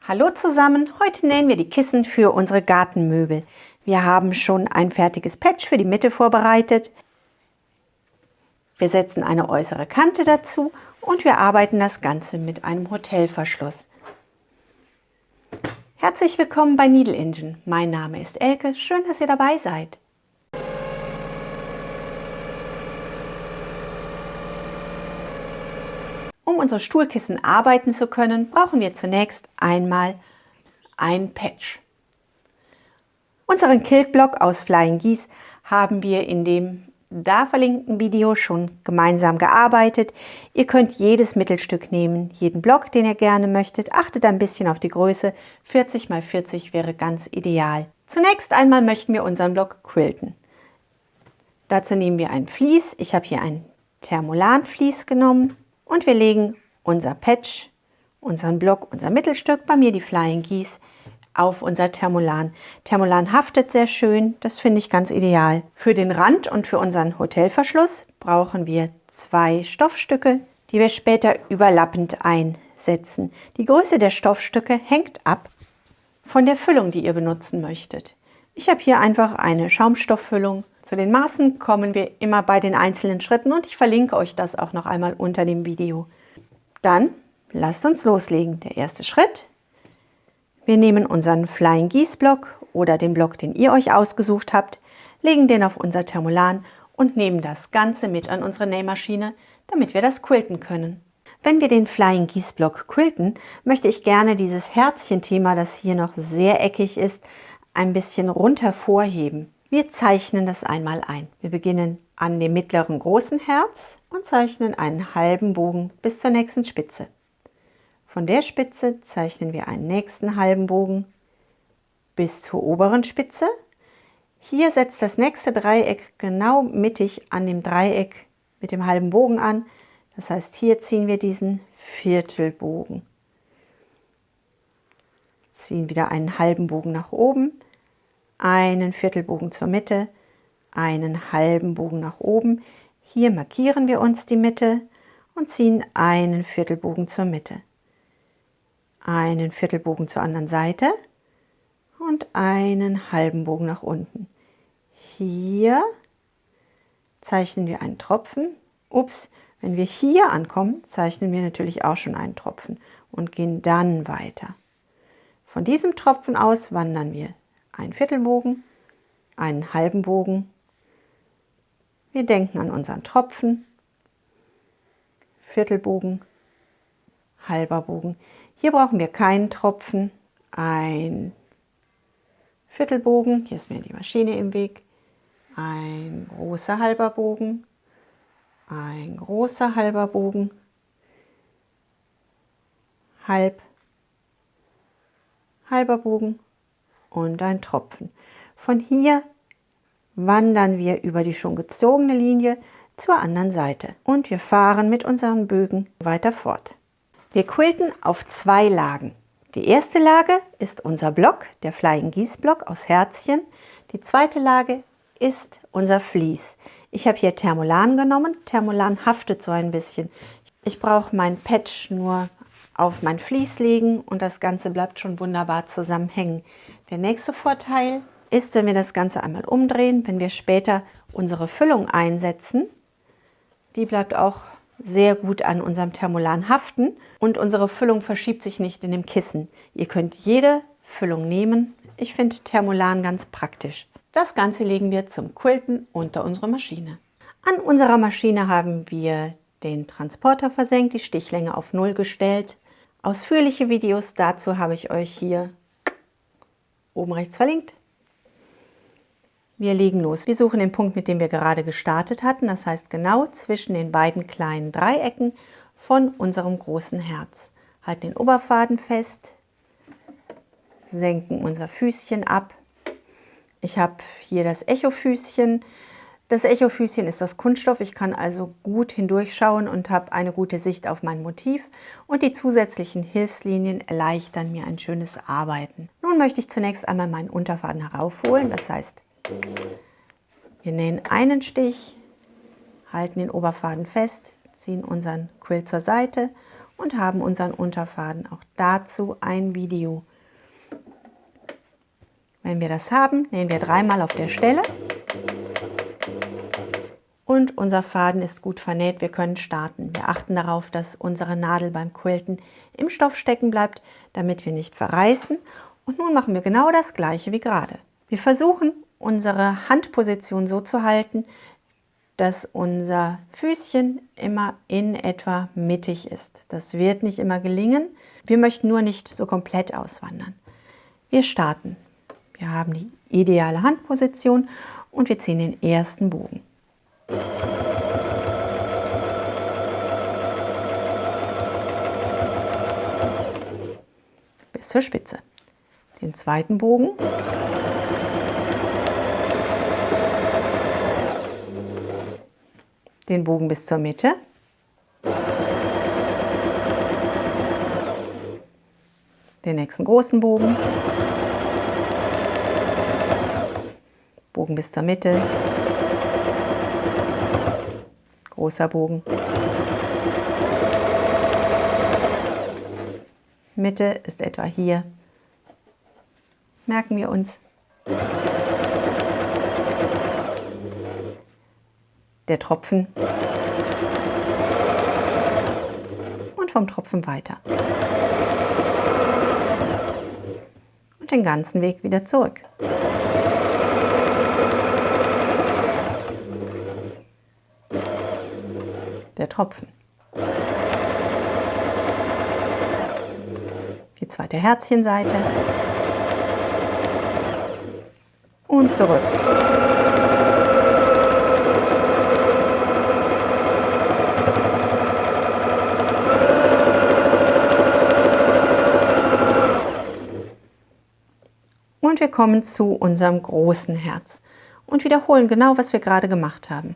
Hallo zusammen, heute nähen wir die Kissen für unsere Gartenmöbel. Wir haben schon ein fertiges Patch für die Mitte vorbereitet. Wir setzen eine äußere Kante dazu und wir arbeiten das Ganze mit einem Hotelverschluss. Herzlich willkommen bei Needle Engine. Mein Name ist Elke, schön, dass ihr dabei seid. Um unsere Stuhlkissen arbeiten zu können, brauchen wir zunächst einmal ein Patch. Unseren Quiltblock aus Flying Geese haben wir in dem da verlinkten Video schon gemeinsam gearbeitet. Ihr könnt jedes Mittelstück nehmen, jeden Block, den ihr gerne möchtet. Achtet ein bisschen auf die Größe. 40 x 40 wäre ganz ideal. Zunächst einmal möchten wir unseren Block quilten. Dazu nehmen wir ein Vlies. Ich habe hier ein Thermolan-Vlies genommen. Und wir legen unser Patch, unseren Block, unser Mittelstück, bei mir die Flying Geese, auf unser Thermolan. Thermolan haftet sehr schön, das finde ich ganz ideal. Für den Rand und für unseren Hotelverschluss brauchen wir 2 Stoffstücke, die wir später überlappend einsetzen. Die Größe der Stoffstücke hängt ab von der Füllung, die ihr benutzen möchtet. Ich habe hier einfach eine Schaumstofffüllung. Zu den Maßen kommen wir immer bei den einzelnen Schritten und ich verlinke euch das auch noch einmal unter dem Video. Dann lasst uns loslegen. Der erste Schritt. Wir nehmen unseren Flying Geese Block oder den Block, den ihr euch ausgesucht habt, legen den auf unser Thermolan und nehmen das Ganze mit an unsere Nähmaschine, damit wir das quilten können. Wenn wir den Flying Geese Block quilten, möchte ich gerne dieses Herzchen-Thema, das hier noch sehr eckig ist, ein bisschen runter vorheben. Wir zeichnen das einmal ein. Wir beginnen an dem mittleren großen Herz und zeichnen einen halben Bogen bis zur nächsten Spitze. Von der Spitze zeichnen wir einen nächsten halben Bogen bis zur oberen Spitze. Hier setzt das nächste Dreieck genau mittig an dem Dreieck mit dem halben Bogen an. Das heißt, hier ziehen wir diesen Viertelbogen. Ziehen wieder einen halben Bogen nach oben, einen Viertelbogen zur Mitte, einen halben Bogen nach oben. Hier markieren wir uns die Mitte und ziehen einen Viertelbogen zur Mitte. Einen Viertelbogen zur anderen Seite und einen halben Bogen nach unten. Hier zeichnen wir einen Tropfen. Ups, wenn wir hier ankommen, zeichnen wir natürlich auch schon einen Tropfen und gehen dann weiter. Von diesem Tropfen aus wandern wir einen Viertelbogen, einen halben Bogen. Wir denken an unseren Tropfen, Viertelbogen, halber Bogen. Hier brauchen wir keinen Tropfen, ein Viertelbogen, hier ist mir die Maschine im Weg, ein großer halber Bogen, ein großer halber Bogen, halber Bogen und ein Tropfen. Von hier wandern wir über die schon gezogene Linie zur anderen Seite und wir fahren mit unseren Bögen weiter fort. Wir quilten auf 2 Lagen. Die erste Lage ist unser Block, der Flying Geese Block aus Herzchen. Die zweite Lage ist unser Vlies. Ich habe hier Thermolan genommen. Thermolan haftet so ein bisschen. Ich brauche mein Patch nur auf mein Vlies legen und das Ganze bleibt schon wunderbar zusammenhängen. Der nächste Vorteil ist, wenn wir das Ganze einmal umdrehen, wenn wir später unsere Füllung einsetzen, die bleibt auch sehr gut an unserem Thermolan haften und unsere Füllung verschiebt sich nicht in dem Kissen. Ihr könnt jede Füllung nehmen. Ich finde Thermolan ganz praktisch. Das Ganze legen wir zum Quilten unter unsere Maschine. An unserer Maschine haben wir den Transporter versenkt, die Stichlänge auf 0 gestellt. Ausführliche Videos dazu habe ich euch hier oben rechts verlinkt. Wir legen los. Wir suchen den Punkt, mit dem wir gerade gestartet hatten, das heißt genau zwischen den beiden kleinen Dreiecken von unserem großen Herz. Halten den Oberfaden fest, senken unser Füßchen ab. Ich habe hier das Echofüßchen. Das Echofüßchen ist aus Kunststoff, ich kann also gut hindurchschauen und habe eine gute Sicht auf mein Motiv und die zusätzlichen Hilfslinien erleichtern mir ein schönes Arbeiten. Nun möchte ich zunächst einmal meinen Unterfaden heraufholen, das heißt, wir nähen einen Stich, halten den Oberfaden fest, ziehen unseren Quilt zur Seite und haben unseren Unterfaden. Auch dazu ein Video. Wenn wir das haben, nähen wir dreimal auf der Stelle und unser Faden ist gut vernäht. Wir können starten. Wir achten darauf, dass unsere Nadel beim Quilten im Stoff stecken bleibt, damit wir nicht verreißen. Und nun machen wir genau das Gleiche wie gerade. Wir versuchen, unsere Handposition so zu halten, dass unser Füßchen immer in etwa mittig ist. Das wird nicht immer gelingen. Wir möchten nur nicht so komplett auswandern. Wir starten. Wir haben die ideale Handposition und wir ziehen den ersten Bogen. Bis zur Spitze. Den zweiten Bogen. Den Bogen bis zur Mitte. Den nächsten großen Bogen. Bogen bis zur Mitte. Großer Bogen. Mitte ist etwa hier. Merken wir uns. Der Tropfen. Und vom Tropfen weiter. Und den ganzen Weg wieder zurück. Der Tropfen. Die zweite Herzchenseite. Und zurück. Und wir kommen zu unserem großen Herz und wiederholen genau, was wir gerade gemacht haben.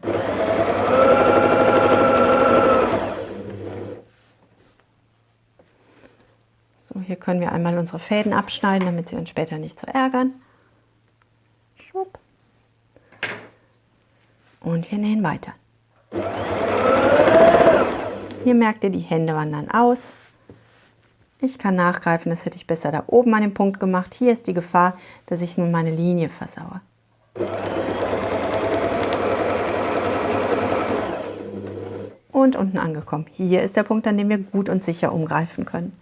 So, hier können wir einmal unsere Fäden abschneiden, damit sie uns später nicht so ärgern. Und wir nähen weiter. Hier merkt ihr, die Hände wandern aus. Ich kann nachgreifen, das hätte ich besser da oben an dem Punkt gemacht. Hier ist die Gefahr, dass ich nun meine Linie versaue. Und unten angekommen. Hier ist der Punkt, an dem wir gut und sicher umgreifen können.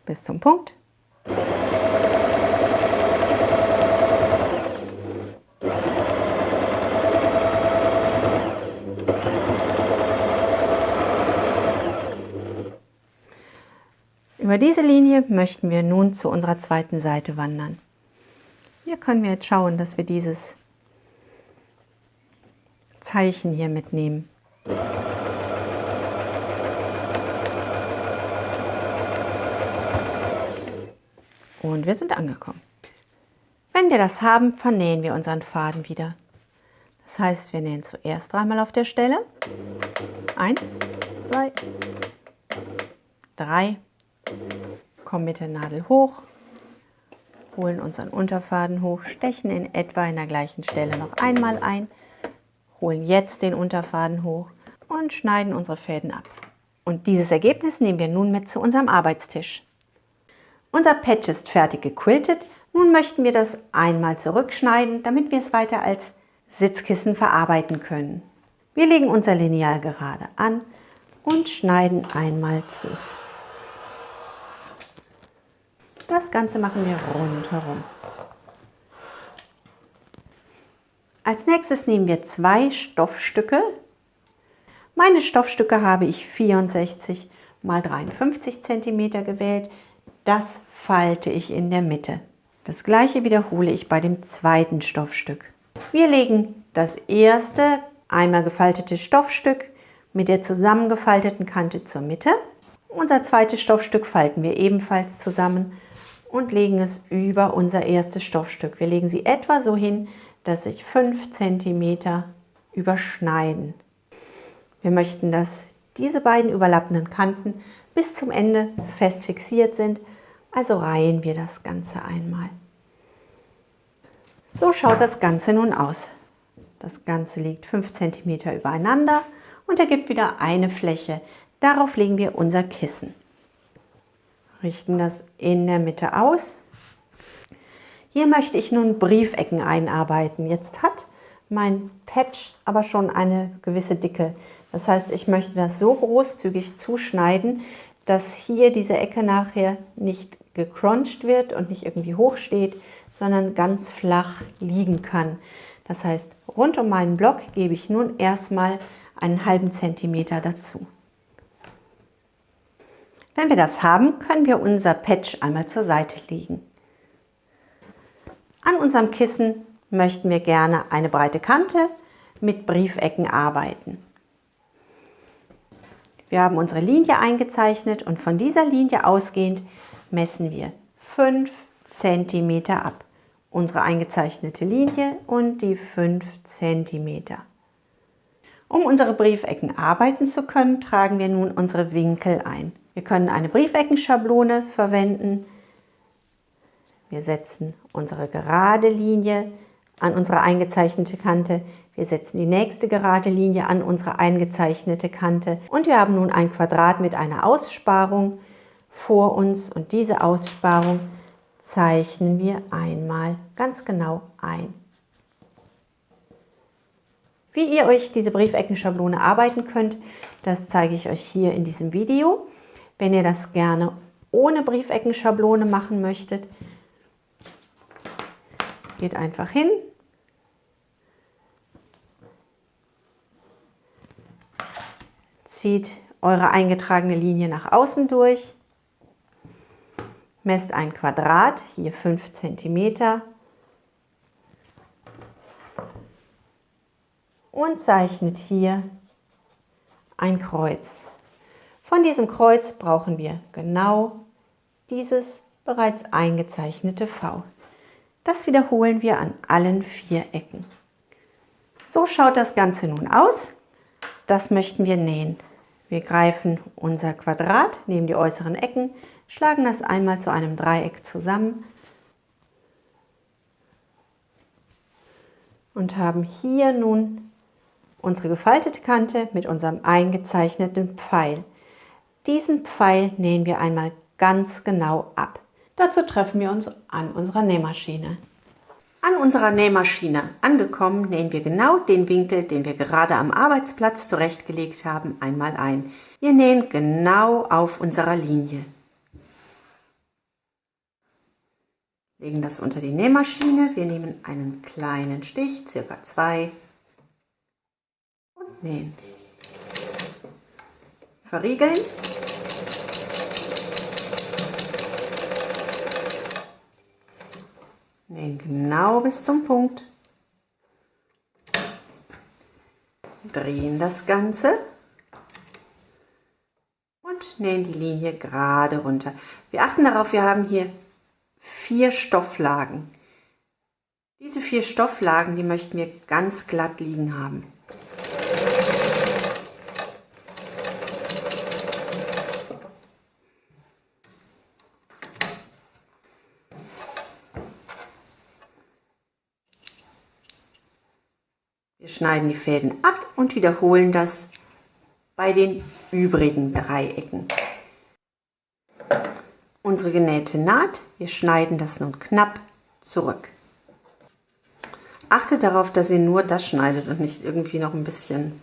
Bis zum Punkt. Über diese Linie möchten wir nun zu unserer zweiten Seite wandern. Hier können wir jetzt schauen, dass wir dieses Zeichen hier mitnehmen. Und wir sind angekommen. Wenn wir das haben, vernähen wir unseren Faden wieder. Das heißt, wir nähen zuerst dreimal auf der Stelle. 1, 2, 3. Kommen mit der Nadel hoch, holen unseren Unterfaden hoch, stechen in etwa in der gleichen Stelle noch einmal ein, holen jetzt den Unterfaden hoch und schneiden unsere Fäden ab. Und dieses Ergebnis nehmen wir nun mit zu unserem Arbeitstisch. Unser Patch ist fertig gequiltet. Nun möchten wir das einmal zurückschneiden, damit wir es weiter als Sitzkissen verarbeiten können. Wir legen unser Lineal gerade an und schneiden einmal zu. Das Ganze machen wir rundherum. Als nächstes nehmen wir 2 Stoffstücke. Meine Stoffstücke habe ich 64 x 53 cm gewählt. Das falte ich in der Mitte. Das gleiche wiederhole ich bei dem zweiten Stoffstück. Wir legen das erste einmal gefaltete Stoffstück mit der zusammengefalteten Kante zur Mitte. Unser zweites Stoffstück falten wir ebenfalls zusammen und legen es über unser erstes Stoffstück. Wir legen sie etwa so hin, dass sich 5 cm überschneiden. Wir möchten, dass diese beiden überlappenden Kanten bis zum Ende fest fixiert sind, also reihen wir das Ganze einmal. So schaut das Ganze nun aus. Das Ganze liegt 5 cm übereinander und ergibt wieder eine Fläche. Darauf legen wir unser Kissen. Richten das in der Mitte aus. Hier möchte ich nun Briefecken einarbeiten. Jetzt hat mein Patch aber schon eine gewisse Dicke. Das heißt, ich möchte das so großzügig zuschneiden, dass hier diese Ecke nachher nicht gecrunched wird und nicht irgendwie hoch steht, sondern ganz flach liegen kann. Das heißt, rund um meinen Block gebe ich nun erstmal einen halben Zentimeter dazu. Wenn wir das haben, können wir unser Patch einmal zur Seite legen. An unserem Kissen möchten wir gerne eine breite Kante mit Briefecken arbeiten. Wir haben unsere Linie eingezeichnet und von dieser Linie ausgehend messen wir 5 cm ab. Unsere eingezeichnete Linie und die 5 cm. Um unsere Briefecken arbeiten zu können, tragen wir nun unsere Winkel ein. Wir können eine Briefeckenschablone verwenden. Wir setzen unsere gerade Linie an unsere eingezeichnete Kante. Wir setzen die nächste gerade Linie an unsere eingezeichnete Kante. Und wir haben nun ein Quadrat mit einer Aussparung vor uns. Und diese Aussparung zeichnen wir einmal ganz genau ein. Wie ihr euch diese Briefeckenschablone arbeiten könnt, das zeige ich euch hier in diesem Video. Wenn ihr das gerne ohne Briefeckenschablone machen möchtet, geht einfach hin, zieht eure eingetragene Linie nach außen durch, messt ein Quadrat, hier 5 cm, und zeichnet hier ein Kreuz. Von diesem Kreuz brauchen wir genau dieses bereits eingezeichnete V. Das wiederholen wir an allen 4 Ecken. So schaut das Ganze nun aus. Das möchten wir nähen. Wir greifen unser Quadrat, nehmen die äußeren Ecken, schlagen das einmal zu einem Dreieck zusammen und haben hier nun unsere gefaltete Kante mit unserem eingezeichneten Pfeil. Diesen Pfeil nähen wir einmal ganz genau ab. Dazu treffen wir uns an unserer Nähmaschine. An unserer Nähmaschine angekommen, nähen wir genau den Winkel, den wir gerade am Arbeitsplatz zurechtgelegt haben, einmal ein. Wir nähen genau auf unserer Linie. Legen das unter die Nähmaschine. Wir nehmen einen kleinen Stich, ca. 2, und nähen. Verriegeln. Nähen genau bis zum Punkt. Drehen das Ganze und nähen die Linie gerade runter. Wir achten darauf, wir haben hier 4 Stofflagen. Diese 4 Stofflagen, die möchten wir ganz glatt liegen haben. Wir schneiden die Fäden ab und wiederholen das bei den übrigen Dreiecken. Unsere genähte Naht, wir schneiden das nun knapp zurück. Achtet darauf, dass ihr nur das schneidet und nicht irgendwie noch ein bisschen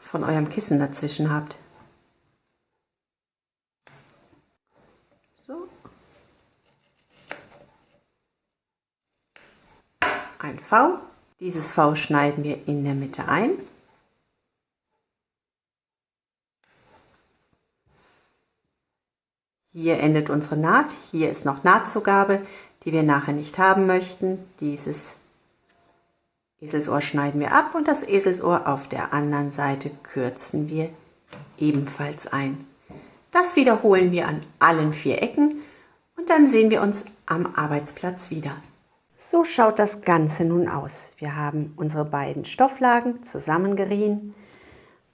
von eurem Kissen dazwischen habt. So. Ein V. Dieses V schneiden wir in der Mitte ein. Hier endet unsere Naht. Hier ist noch Nahtzugabe, die wir nachher nicht haben möchten. Dieses Eselsohr schneiden wir ab und das Eselsohr auf der anderen Seite kürzen wir ebenfalls ein. Das wiederholen wir an allen 4 Ecken und dann sehen wir uns am Arbeitsplatz wieder. So schaut das Ganze nun aus. Wir haben unsere beiden Stofflagen zusammengeriehen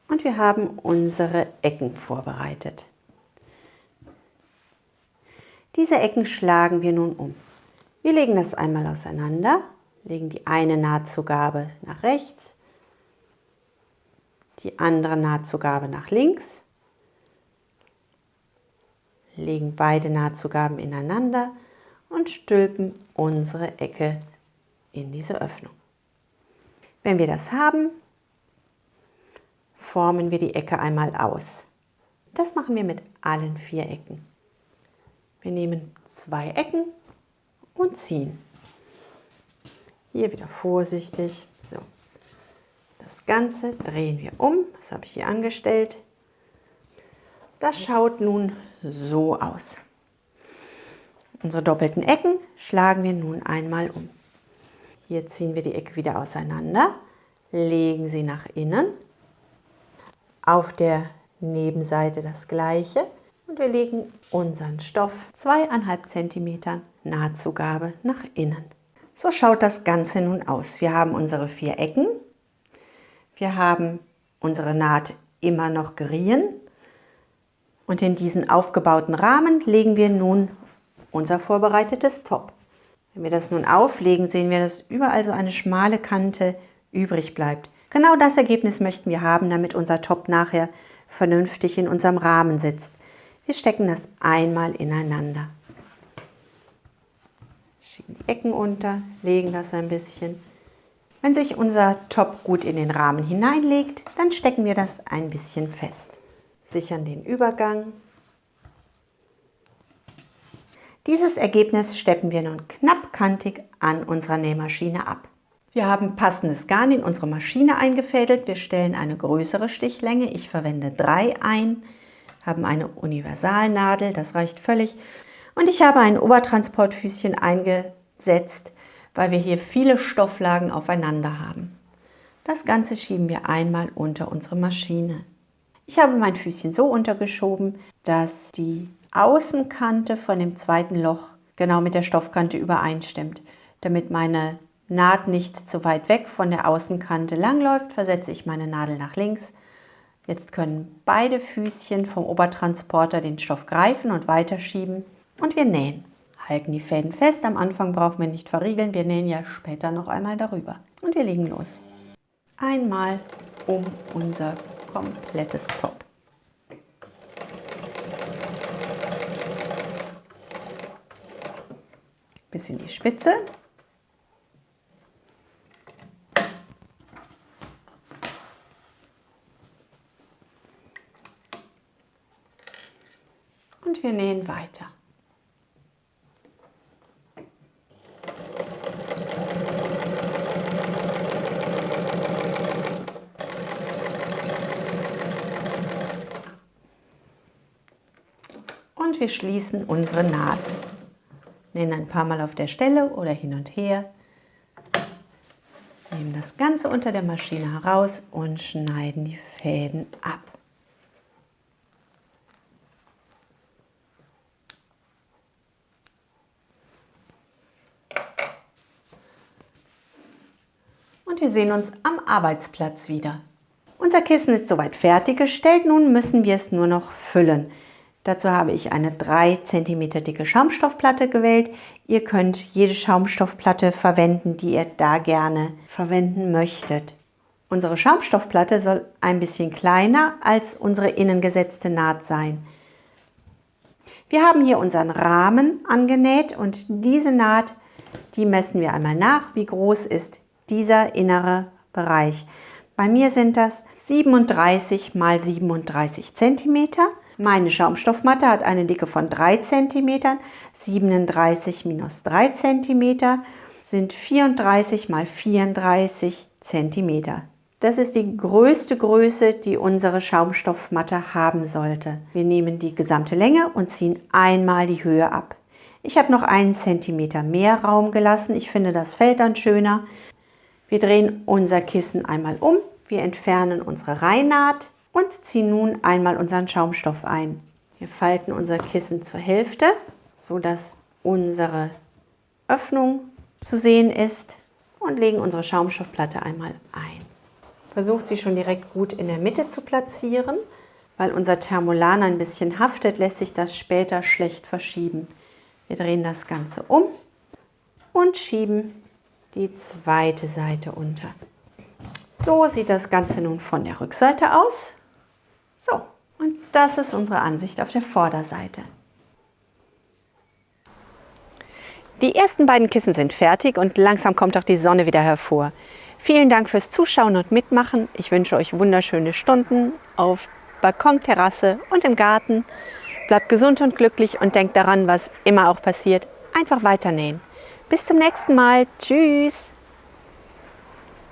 und wir haben unsere Ecken vorbereitet. Diese Ecken schlagen wir nun um. Wir legen das einmal auseinander, legen die eine Nahtzugabe nach rechts, die andere Nahtzugabe nach links, legen beide Nahtzugaben ineinander und stülpen unsere Ecke in diese Öffnung. Wenn wir das haben, formen wir die Ecke einmal aus. Das machen wir mit allen 4 Ecken. Wir nehmen 2 Ecken und ziehen. Hier wieder vorsichtig. So. Das Ganze drehen wir um. Das habe ich hier angestellt. Das schaut nun so aus. Unsere doppelten Ecken schlagen wir nun einmal um. Hier ziehen wir die Ecke wieder auseinander, legen sie nach innen. Auf der Nebenseite das gleiche und wir legen unseren Stoff 2,5 cm Nahtzugabe nach innen. So schaut das Ganze nun aus. Wir haben unsere 4 Ecken, wir haben unsere Naht immer noch geriehen und in diesen aufgebauten Rahmen legen wir nun unser vorbereitetes Top. Wenn wir das nun auflegen, sehen wir, dass überall so eine schmale Kante übrig bleibt. Genau das Ergebnis möchten wir haben, damit unser Top nachher vernünftig in unserem Rahmen sitzt. Wir stecken das einmal ineinander. Schieben die Ecken unter, legen das ein bisschen. Wenn sich unser Top gut in den Rahmen hineinlegt, dann stecken wir das ein bisschen fest. Sichern den Übergang. Dieses Ergebnis steppen wir nun knappkantig an unserer Nähmaschine ab. Wir haben passendes Garn in unsere Maschine eingefädelt. Wir stellen eine größere Stichlänge. Ich verwende 3 ein, haben eine Universalnadel, das reicht völlig. Und ich habe ein Obertransportfüßchen eingesetzt, weil wir hier viele Stofflagen aufeinander haben. Das Ganze schieben wir einmal unter unsere Maschine. Ich habe mein Füßchen so untergeschoben, dass die Außenkante von dem zweiten Loch genau mit der Stoffkante übereinstimmt. Damit meine Naht nicht zu weit weg von der Außenkante langläuft, versetze ich meine Nadel nach links. Jetzt können beide Füßchen vom Obertransporter den Stoff greifen und weiterschieben und wir nähen. Halten die Fäden fest, am Anfang brauchen wir nicht verriegeln, wir nähen ja später noch einmal darüber. Und wir legen los. Einmal um unser komplettes Top. Bis in die Spitze. Und wir nähen weiter. Und wir schließen unsere Naht. Nähen ein paar Mal auf der Stelle oder hin und her. Nehmen das Ganze unter der Maschine heraus und schneiden die Fäden ab. Und wir sehen uns am Arbeitsplatz wieder. Unser Kissen ist soweit fertiggestellt, nun müssen wir es nur noch füllen. Dazu habe ich eine 3 cm dicke Schaumstoffplatte gewählt. Ihr könnt jede Schaumstoffplatte verwenden, die ihr da gerne verwenden möchtet. Unsere Schaumstoffplatte soll ein bisschen kleiner als unsere innen gesetzte Naht sein. Wir haben hier unseren Rahmen angenäht und diese Naht, die messen wir einmal nach, wie groß ist dieser innere Bereich. Bei mir sind das 37 x 37 cm. Meine Schaumstoffmatte hat eine Dicke von 3 cm, 37 minus 3 cm sind 34 x 34 cm. Das ist die größte Größe, die unsere Schaumstoffmatte haben sollte. Wir nehmen die gesamte Länge und ziehen einmal die Höhe ab. Ich habe noch 1 cm mehr Raum gelassen, ich finde, das fällt dann schöner. Wir drehen unser Kissen einmal um, wir entfernen unsere Reihennaht und ziehen nun einmal unseren Schaumstoff ein. Wir falten unser Kissen zur Hälfte, sodass unsere Öffnung zu sehen ist und legen unsere Schaumstoffplatte einmal ein. Versucht sie schon direkt gut in der Mitte zu platzieren, weil unser Thermolan ein bisschen haftet, lässt sich das später schlecht verschieben. Wir drehen das Ganze um und schieben die zweite Seite unter. So sieht das Ganze nun von der Rückseite aus. So, und das ist unsere Ansicht auf der Vorderseite. Die ersten beiden Kissen sind fertig und langsam kommt auch die Sonne wieder hervor. Vielen Dank fürs Zuschauen und Mitmachen. Ich wünsche euch wunderschöne Stunden auf Balkon, Terrasse und im Garten. Bleibt gesund und glücklich und denkt daran, was immer auch passiert, einfach weiter nähen. Bis zum nächsten Mal. Tschüss!